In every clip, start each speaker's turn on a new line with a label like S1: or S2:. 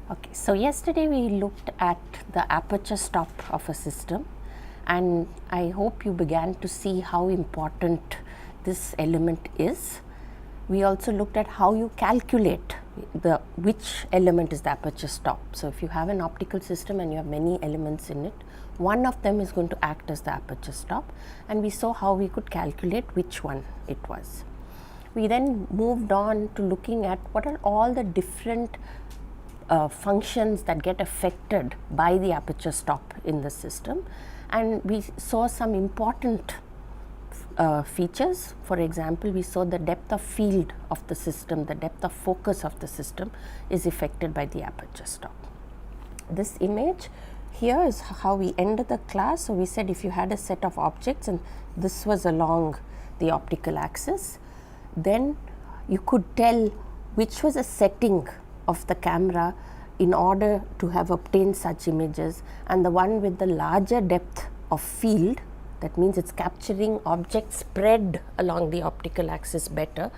S1: Okay, so yesterday we looked at the aperture stop of a system, and I hope you began to see how important this element is. We also looked at how you calculate which element is the aperture stop. So if you have an optical system and you have many elements in it, one of them is going to act as the aperture stop, and we saw how we could calculate which one it was. We then moved on to looking at what are all the different functions that get affected by the aperture stop in the system, and we saw some important features. For example, we saw the depth of field of the system, the depth of focus of the system is affected by the aperture stop. This image here is how we ended the class. So we said if you had a set of objects and this was along the optical axis, then you could tell which was a setting of the camera in order to have obtained such images, and the one with the larger depth of field, that means it's capturing objects spread along the optical axis better,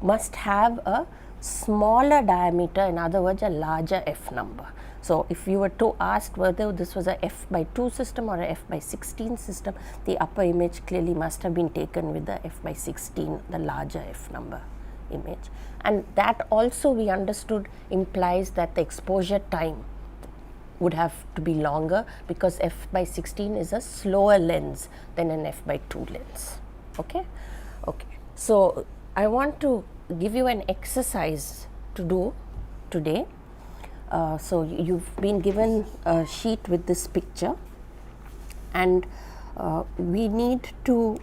S1: must have a smaller diameter, in other words a larger f number. So if you were to ask whether this was a f/2 system or a f/16 system, the upper image clearly must have been taken with the f/16, the larger f number image. And that also we understood implies that the exposure time would have to be longer, because f/16 is a slower lens than an f/2 lens. Okay. So I want to give you an exercise to do today. So you've been given a sheet with this picture, and we need to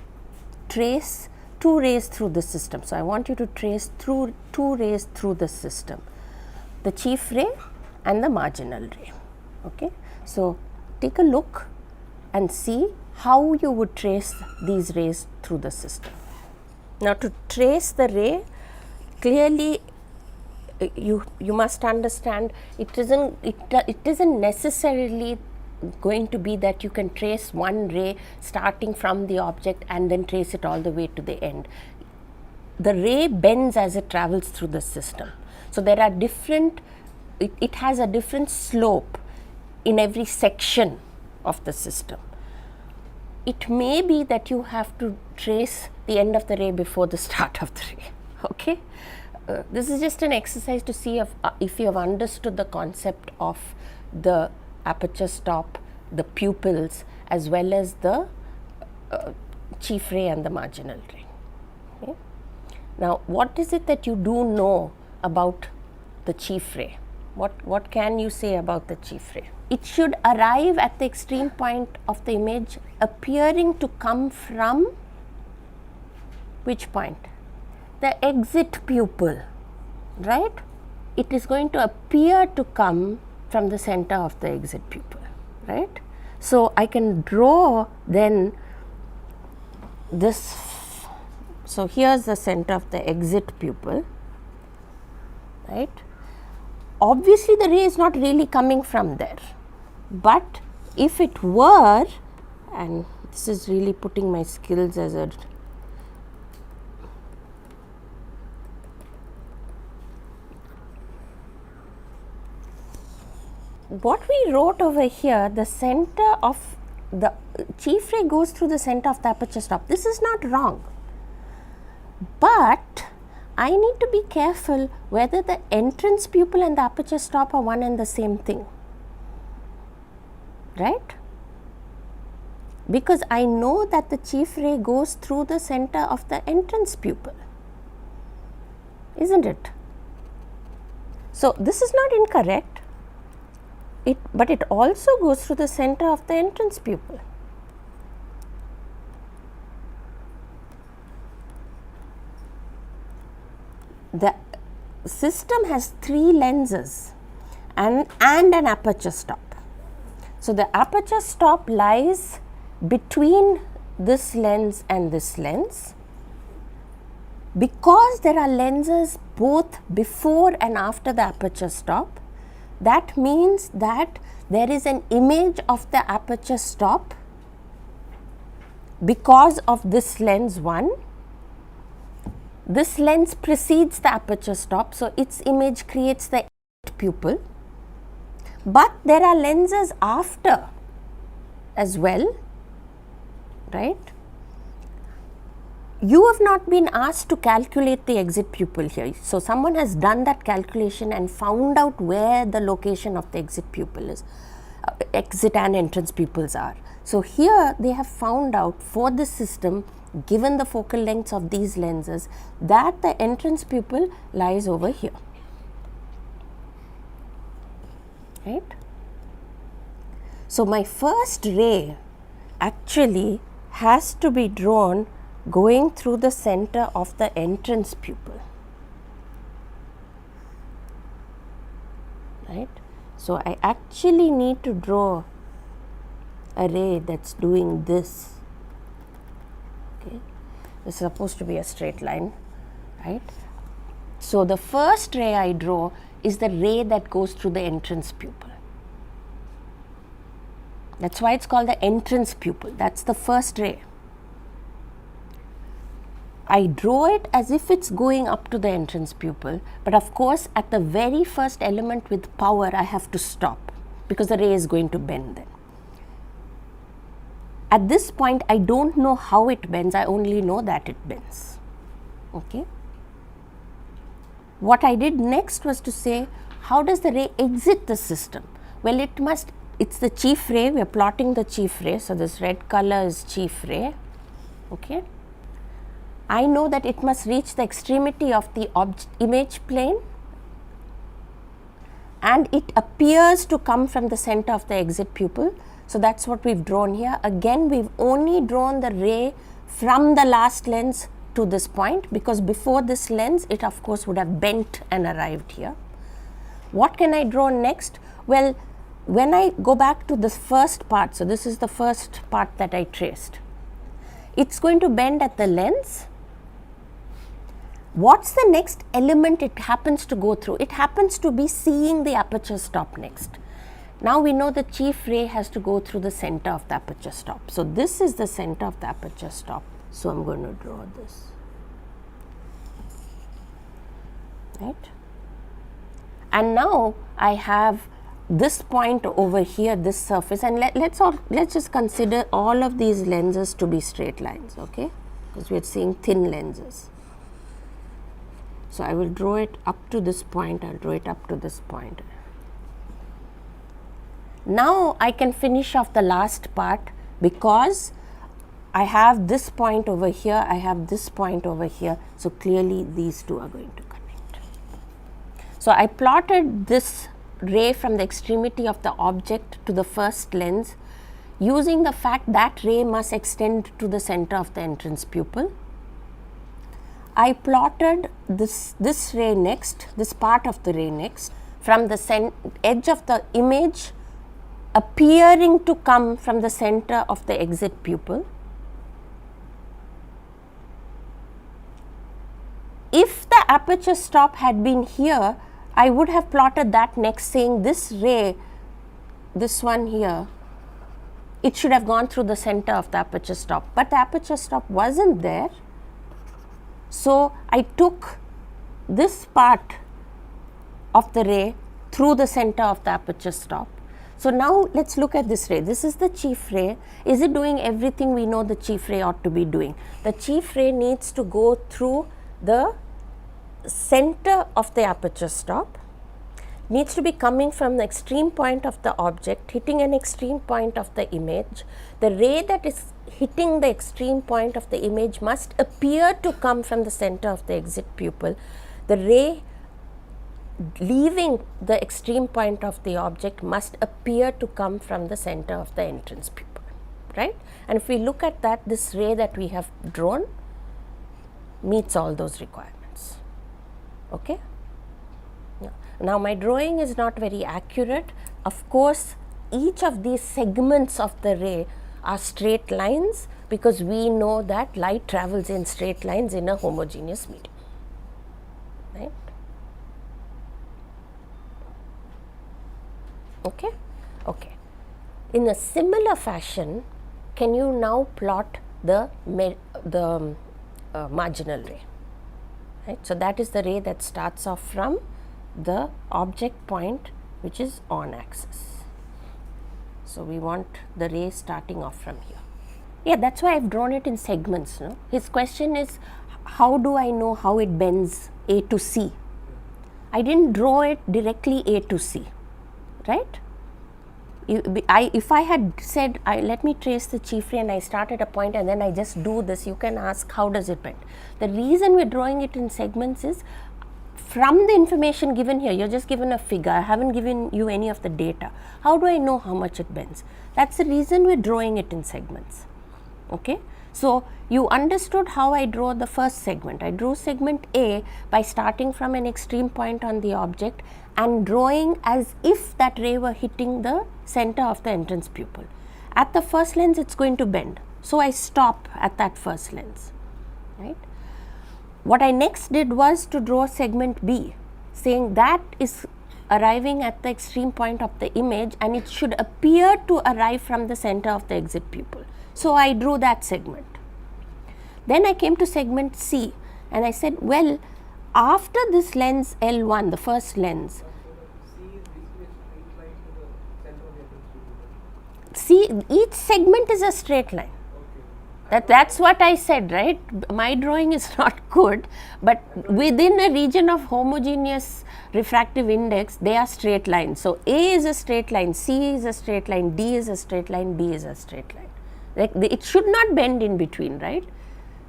S1: trace two rays through the system. So I want you to trace through two rays through the system, the chief ray and the marginal ray. Okay. So take a look and see how you would trace these rays through the system. Now, to trace the ray, clearly you must understand it isn't necessarily going to be that you can trace one ray starting from the object and then trace it all the way to the end. The ray bends as it travels through the system. So there are different, it has a different slope in every section of the system. It may be that you have to trace the end of the ray before the start of the ray. Okay. This is just an exercise to see if you have understood the concept of the aperture stop, the pupils, as well as the chief ray and the marginal ray. Okay. Now, what is it that you do know about the chief ray? What can you say about the chief ray? It should arrive at the extreme point of the image appearing to come from which point? The exit pupil, right? It is going to appear to come from the center of the exit pupil, right? So I can draw then this. So here's the center of the exit pupil, right? Obviously the ray is not really coming from there, but if it were, and this is really putting my skills as a what we wrote over here, the center of the chief ray goes through the center of the aperture stop. This is not wrong, but I need to be careful whether the entrance pupil and the aperture stop are one and the same thing, right? Because I know that the chief ray goes through the center of the entrance pupil, isn't it? So this is not incorrect. But it also goes through the center of the entrance pupil. The system has three lenses and an aperture stop. So the aperture stop lies between this lens and this lens. Because there are lenses both before and after the aperture stop, that means that there is an image of the aperture stop because of this lens 1. This lens precedes the aperture stop, so its image creates the pupil. But there are lenses after as well, right? You have not been asked to calculate the exit pupil here. So, someone has done that calculation and found out where the location of the exit pupil is, exit and entrance pupils are. So, here they have found out for this system, given the focal lengths of these lenses, that the entrance pupil lies over here, right. So, my first ray actually has to be drawn going through the center of the entrance pupil, right. So, I actually need to draw a ray that's doing this, okay. This is supposed to be a straight line, right. So, the first ray I draw is the ray that goes through the entrance pupil. That's why it's called the entrance pupil. That's the first ray. I draw it as if it's going up to the entrance pupil, but of course at the very first element with power I have to stop because the ray is going to bend then. At this point I don't know how it bends, I only know that it bends, okay. What I did next was to say, how does the ray exit the system? Well, it's the chief ray, we are plotting the chief ray, so this red color is chief ray, okay. I know that it must reach the extremity of the image plane and it appears to come from the center of the exit pupil. So, that is what we have drawn here. Again, we have only drawn the ray from the last lens to this point, because before this lens it of course would have bent and arrived here. What can I draw next? Well, when I go back to this first part, so this is the first part that I traced, it is going to bend at the lens. What's the next element it happens to go through? It happens to be seeing the aperture stop next. Now we know the chief ray has to go through the center of the aperture stop. So, this is the center of the aperture stop. So, I am going to draw this, right. And now I have this point over here, this surface, and let's just consider all of these lenses to be straight lines, okay, because we are seeing thin lenses. So, I will draw it up to this point, I will draw it up to this point. Now, I can finish off the last part because I have this point over here, I have this point over here. So, clearly these two are going to connect. So, I plotted this ray from the extremity of the object to the first lens using the fact that ray must extend to the center of the entrance pupil. I plotted this ray next, this part of the ray next, from the edge of the image appearing to come from the center of the exit pupil. If the aperture stop had been here, I would have plotted that next, saying this ray, this one here, it should have gone through the center of the aperture stop, but the aperture stop wasn't there. So, I took this part of the ray through the center of the aperture stop. So, now let us look at this ray. This is the chief ray. Is it doing everything we know the chief ray ought to be doing? The chief ray needs to go through the center of the aperture stop, needs to be coming from the extreme point of the object, hitting an extreme point of the image. The ray that is hitting the extreme point of the image must appear to come from the center of the exit pupil. The ray leaving the extreme point of the object must appear to come from the center of the entrance pupil, right. And if we look at that, this ray that we have drawn meets all those requirements, okay. Now, my drawing is not very accurate. Of course, each of these segments of the ray are straight lines, because we know that light travels in straight lines in a homogeneous medium, right. Okay. Okay. In a similar fashion, can you now plot the marginal ray, right. So, that is the ray that starts off from the object point which is on axis. So we want the ray starting off from here. Yeah, that's why I've drawn it in segments. No? His question is, how do I know how it bends A to C? I didn't draw it directly A to C, right? If I had said, let me trace the chief ray and I start at a point and then I just do this, you can ask, how does it bend? The reason we're drawing it in segments is, from the information given here, you're just given a figure, I haven't given you any of the data. How do I know how much it bends? That's the reason we're drawing it in segments. Okay? So you understood how I draw the first segment. I drew segment A by starting from an extreme point on the object and drawing as if that ray were hitting the center of the entrance pupil. At the first lens, it's going to bend. So I stop at that first lens, right? What I next did was to draw segment B, saying that is arriving at the extreme point of the image and it should appear to arrive from the center of the exit pupil. So I drew that segment. Then I came to segment C and I said, well, after this lens L1, the first lens, see, each segment is a straight line. That's what I said, right? My drawing is not good, but within a region of homogeneous refractive index, they are straight lines. So A is a straight line, C is a straight line, D is a straight line, B is a straight line. Like it should not bend in between, right?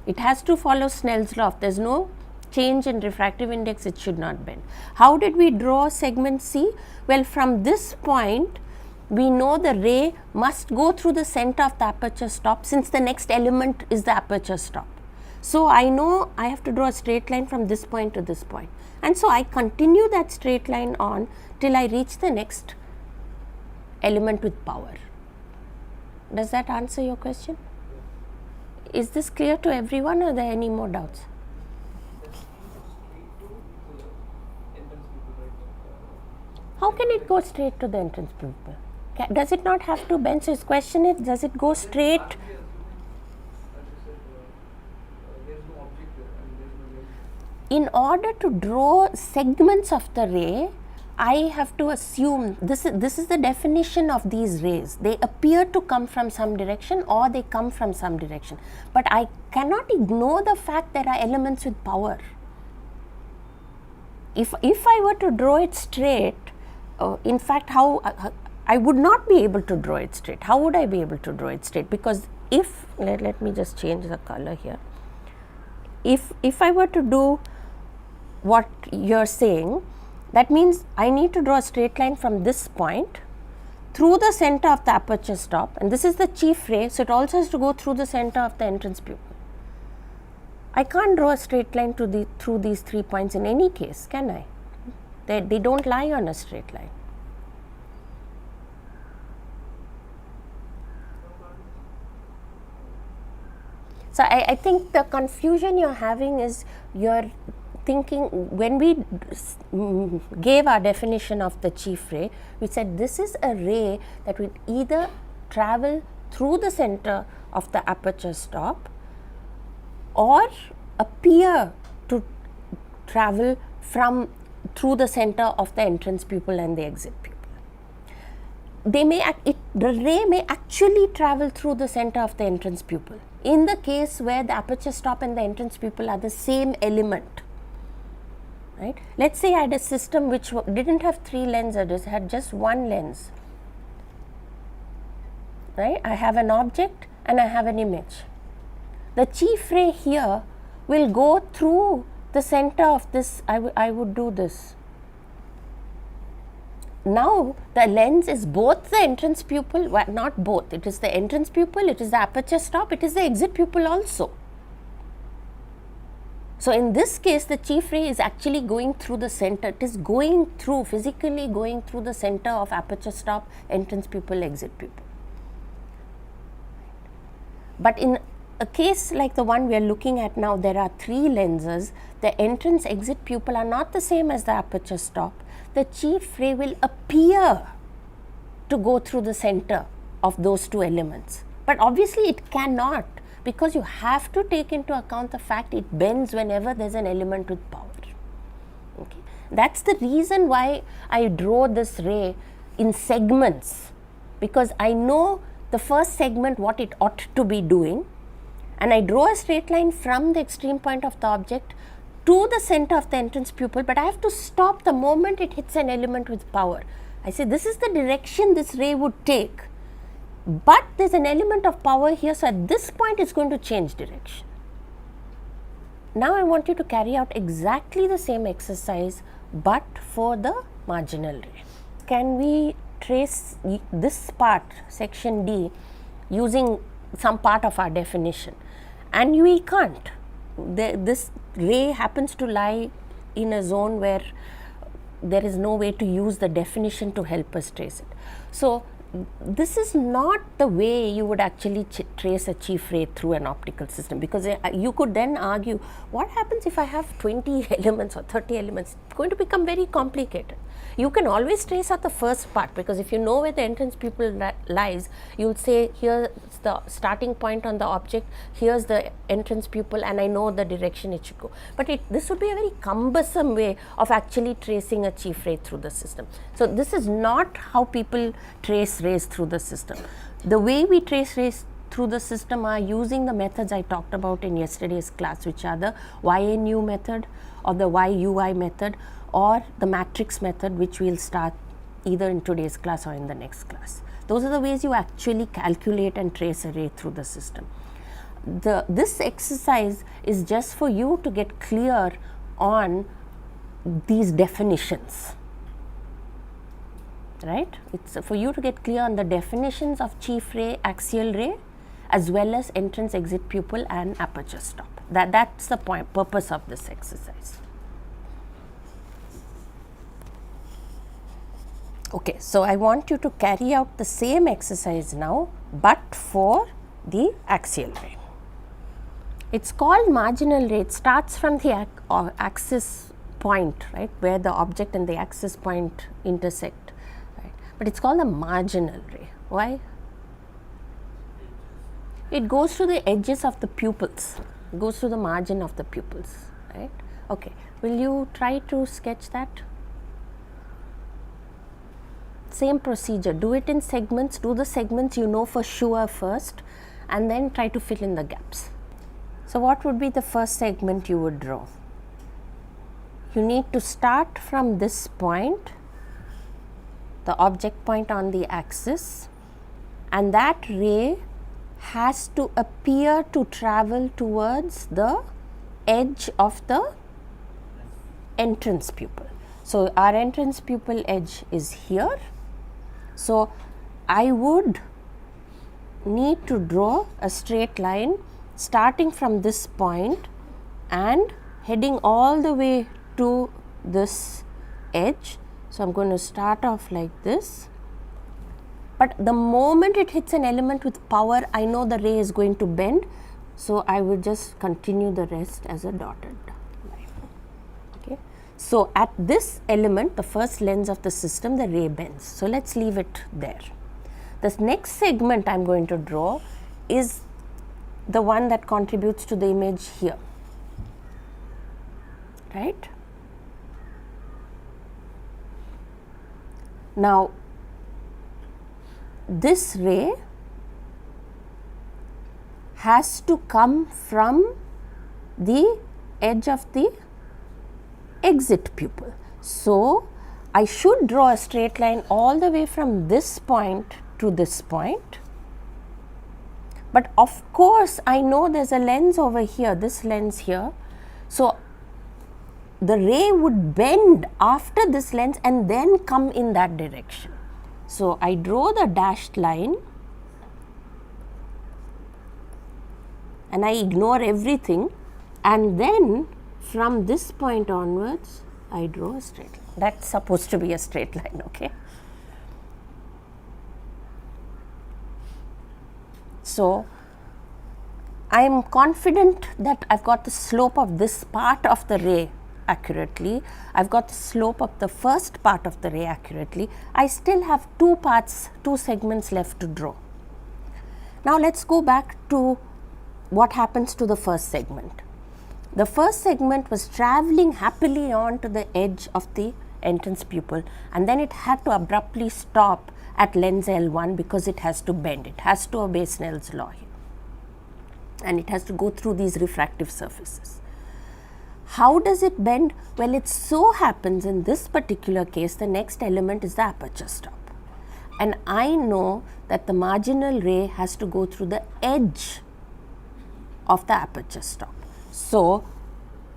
S1: It has to follow Snell's law. If there's no change in refractive index, it should not bend. How did we draw segment C? Well, from this point, we know the ray must go through the center of the aperture stop, since the next element is the aperture stop. So I know I have to draw a straight line from this point to this point, and so I continue that straight line on till I reach the next element with power. Does that answer your question? Is this clear to everyone, or are there any more doubts? How can it go straight to the entrance pupil? Does it not have to bend? So his question is, does it go straight? In order to draw segments of the ray, I have to assume, this is the definition of these rays. They appear to come from some direction or they come from some direction. But I cannot ignore the fact there are elements with power. If I were to draw it straight, in fact, I would not be able to draw it straight. How would I be able to draw it straight? Because if, let me just change the color here. If I were to do what you're saying, that means I need to draw a straight line from this point through the center of the aperture stop, and this is the chief ray, so it also has to go through the center of the entrance pupil. I can't draw a straight line through these 3 points in any case, can I? They don't lie on a straight line. So I think the confusion you're having is you're thinking, when we gave our definition of the chief ray, we said this is a ray that will either travel through the center of the aperture stop or appear to travel through the center of the entrance pupil and the exit pupil. The ray may actually travel through the center of the entrance pupil in the case where the aperture stop and the entrance pupil are the same element. Right? Let's say I had a system which didn't have 3 lenses, had just 1 lens. Right? I have an object and I have an image. The chief ray here will go through the center of this. I would do this. Now the lens is both the entrance pupil, well, not both, it is the entrance pupil, it is the aperture stop, it is the exit pupil also. So in this case, the chief ray is actually going through the center. It is going through, physically going through the center of aperture stop, entrance pupil, exit pupil. But in a case like the one we are looking at now, there are 3 lenses. The entrance exit pupil are not the same as the aperture stop. The chief ray will appear to go through the center of those 2 elements. But obviously it cannot, because you have to take into account the fact it bends whenever there is an element with power. Okay. That's the reason why I draw this ray in segments, because I know the first segment what it ought to be doing, and I draw a straight line from the extreme point of the object to the center of the entrance pupil, but I have to stop the moment it hits an element with power. I say this is the direction this ray would take, but there is an element of power here, so at this point it is going to change direction. Now I want you to carry out exactly the same exercise, but for the marginal ray. Can we trace this part, section D, using some part of our definition? And we can't. This ray happens to lie in a zone where there is no way to use the definition to help us trace it. So this is not the way you would actually trace a chief ray through an optical system, because you could then argue, what happens if I have 20 elements or 30 elements? It's going to become very complicated. You can always trace out the first part, because if you know where the entrance pupil lies, you will say here's the starting point on the object, here's the entrance pupil, and I know the direction it should go. But this would be a very cumbersome way of actually tracing a chief ray through the system. So this is not how people trace rays through the system. The way we trace rays through the system are using the methods I talked about in yesterday's class, which are the YNU method or the YUI method, or the matrix method, which we will start either in today's class or in the next class. Those are the ways you actually calculate and trace a ray through the system. This exercise is just for you to get clear on these definitions, right? It's for you to get clear on the definitions of chief ray, axial ray, as well as entrance exit pupil and aperture stop. That's the purpose of this exercise. Okay, so I want you to carry out the same exercise now, but for the axial ray. It's called marginal ray. It starts from the axis point, right, where the object and the axis point intersect, right? But it's called the marginal ray. Why? It goes through the edges of the pupils. It goes through the margin of the pupils, right? Okay, will you try to sketch that? Same procedure, do it in segments, do the segments you know for sure first, and then try to fill in the gaps. So what would be the first segment you would draw? You need to start from this point, the object point on the axis, and that ray has to appear to travel towards the edge of the entrance pupil. So our entrance pupil edge is here. So I would need to draw a straight line starting from this point and heading all the way to this edge. So I'm going to start off like this, but the moment it hits an element with power, I know the ray is going to bend, so I will just continue the rest as a dotted line. Okay. So at this element, the first lens of the system, the ray bends. So let's leave it there. This next segment I'm going to draw is the one that contributes to the image here, right? Now this ray has to come from the edge of the exit pupil. So I should draw a straight line all the way from this point to this point. But of course, I know there's a lens over here, this lens here. So the ray would bend after this lens and then come in that direction. So I draw the dashed line and I ignore everything, and then from this point onwards I draw a straight line. That's supposed to be a straight line, okay? So I am confident that I've got the slope of this part of the ray accurately. I've got the slope of the first part of the ray accurately. I still have two segments left to draw. Now let's go back to what happens to the first segment. The first segment was traveling happily on to the edge of the entrance pupil, and then it had to abruptly stop at lens L1 because it has to bend, it has to obey Snell's law here, and it has to go through these refractive surfaces. How does it bend? Well, it so happens in this particular case the next element is the aperture stop, and I know that the marginal ray has to go through the edge of the aperture stop. So,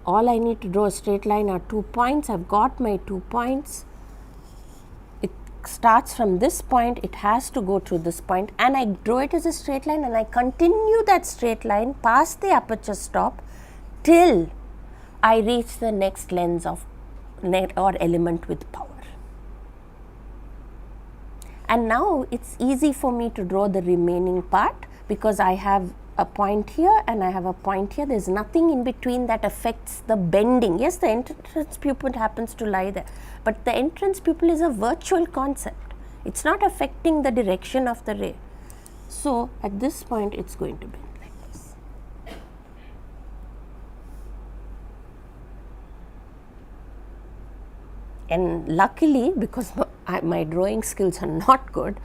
S1: all I need to draw a straight line are 2 points. I have got my 2 points. It starts from this point, it has to go through this point, and I draw it as a straight line, and I continue that straight line past the aperture stop till I reach the next lens of or element with power. And now it's easy for me to draw the remaining part because I have a point here and I have a point here. There's nothing in between that affects the bending. Yes, the entrance pupil happens to lie there, but the entrance pupil is a virtual concept. It's not affecting the direction of the ray. So at this point it's going to bend like this. And luckily, because my drawing skills are not good,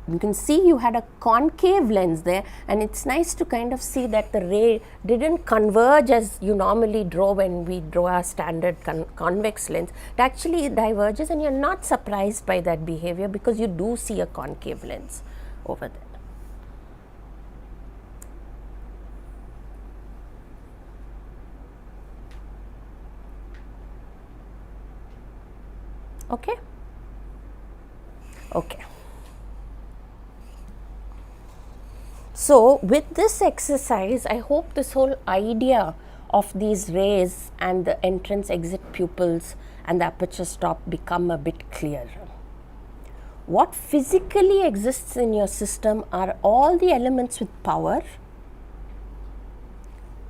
S1: you can see you had a concave lens there, and it's nice to kind of see that the ray didn't converge as you normally draw when we draw a standard convex lens. It actually diverges, and you're not surprised by that behavior because you do see a concave lens over there. Okay? Okay. So, with this exercise, I hope this whole idea of these rays and the entrance exit pupils and the aperture stop become a bit clearer. What physically exists in your system are all the elements with power,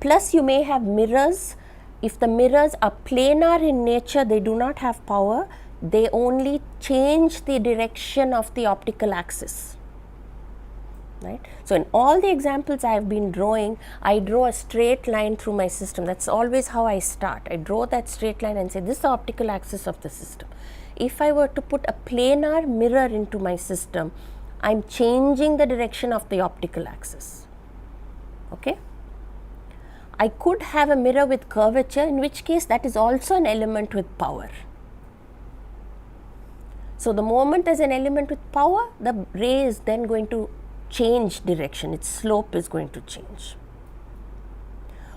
S1: plus you may have mirrors. If the mirrors are planar in nature, they do not have power, they only change the direction of the optical axis. Right. So, in all the examples I have been drawing, I draw a straight line through my system. That's always how I start. I draw that straight line and say this is the optical axis of the system. If I were to put a planar mirror into my system, I am changing the direction of the optical axis. Okay. I could have a mirror with curvature, in which case that is also an element with power. So, the moment there is an element with power, the ray is then going to change direction, its slope is going to change.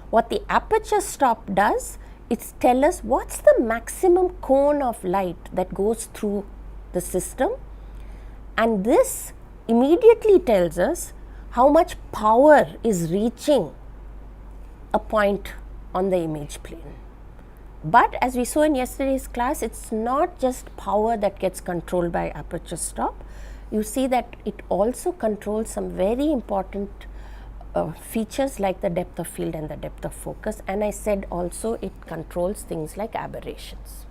S1: What the aperture stop does, it's tell us what's the maximum cone of light that goes through the system, and this immediately tells us how much power is reaching a point on the image plane. But as we saw in yesterday's class, it's not just power that gets controlled by aperture stop. You see that it also controls some very important features like the depth of field and the depth of focus, and I said also it controls things like aberrations.